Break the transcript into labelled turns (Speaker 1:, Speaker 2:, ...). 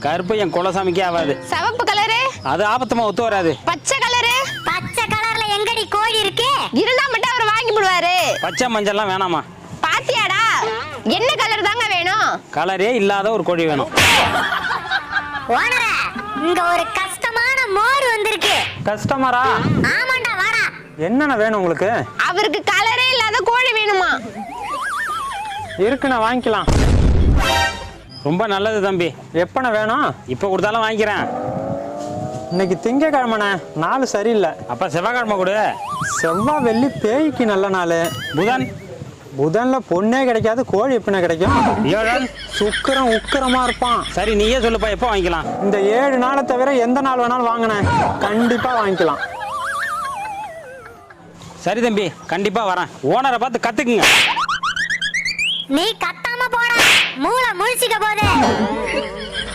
Speaker 1: கருப்பு என் குலசாமிக்கே ஆகாது.
Speaker 2: சிவப்பு கலரு
Speaker 1: அது ஆபத்தமா ஒத்து வராது.
Speaker 2: பச்சை கலரு
Speaker 3: பச்சை கலர்ல எங்கடி கோழி இருக்கு?
Speaker 2: இருந்தா மட்டும் அவர் வாங்கி விடுவாரு.
Speaker 1: பச்சை மஞ்சள்லாம் வேணாமா?
Speaker 2: பாத்தியாடா, என்ன கலர் தாங்க வேணும்?
Speaker 1: கலரே இல்லாத ஒரு கோழி வேணும்.
Speaker 3: ஓனரே, இங்க ஒரு கஷ்டமான மோர் வந்திருக்கு.
Speaker 1: கஸ்டமரா?
Speaker 3: ஆமாண்டா, வாடா.
Speaker 1: என்னென்ன வேணும் உங்களுக்கு?
Speaker 2: அவருக்கு கலரே இல்லாத கோழி வேணுமா?
Speaker 1: இருக்குண்ணா, வாங்கிக்கலாம். ரொம்ப நல்லது தம்பி. எப்பண்ணா வேணும்? இப்போ கொடுத்தாலும் வாங்கிக்கிறேன்.
Speaker 4: இன்னைக்கு திங்கக்கிழமைண்ணே, நாள் சரியில்லை.
Speaker 1: அப்போ செவ்வாய்க்கிழமை கொடு.
Speaker 4: செவ்வாய் வெள்ளி பேய்க்கு நல்ல நாள். புதன்ல பொண்ணே கிடைக்காது, கோழி எப்படின்னா கிடைக்கும்? சுக்கிரம் உக்கிரமா இருப்பான்.
Speaker 1: சரி, நீயே சொல்லுப்பா, எப்போ வாங்கிக்கலாம்?
Speaker 4: இந்த 7 நாளை தவிர எந்த நாள் வேணாலும் வாங்கினேன், கண்டிப்பா வாங்கிக்கலாம்.
Speaker 1: சரி தம்பி, கண்டிப்பா வரேன். ஓனரை பார்த்து கத்துக்குங்க.
Speaker 3: நீ கத்தாம போடா, மூளை முழிச்சுக்க போதே.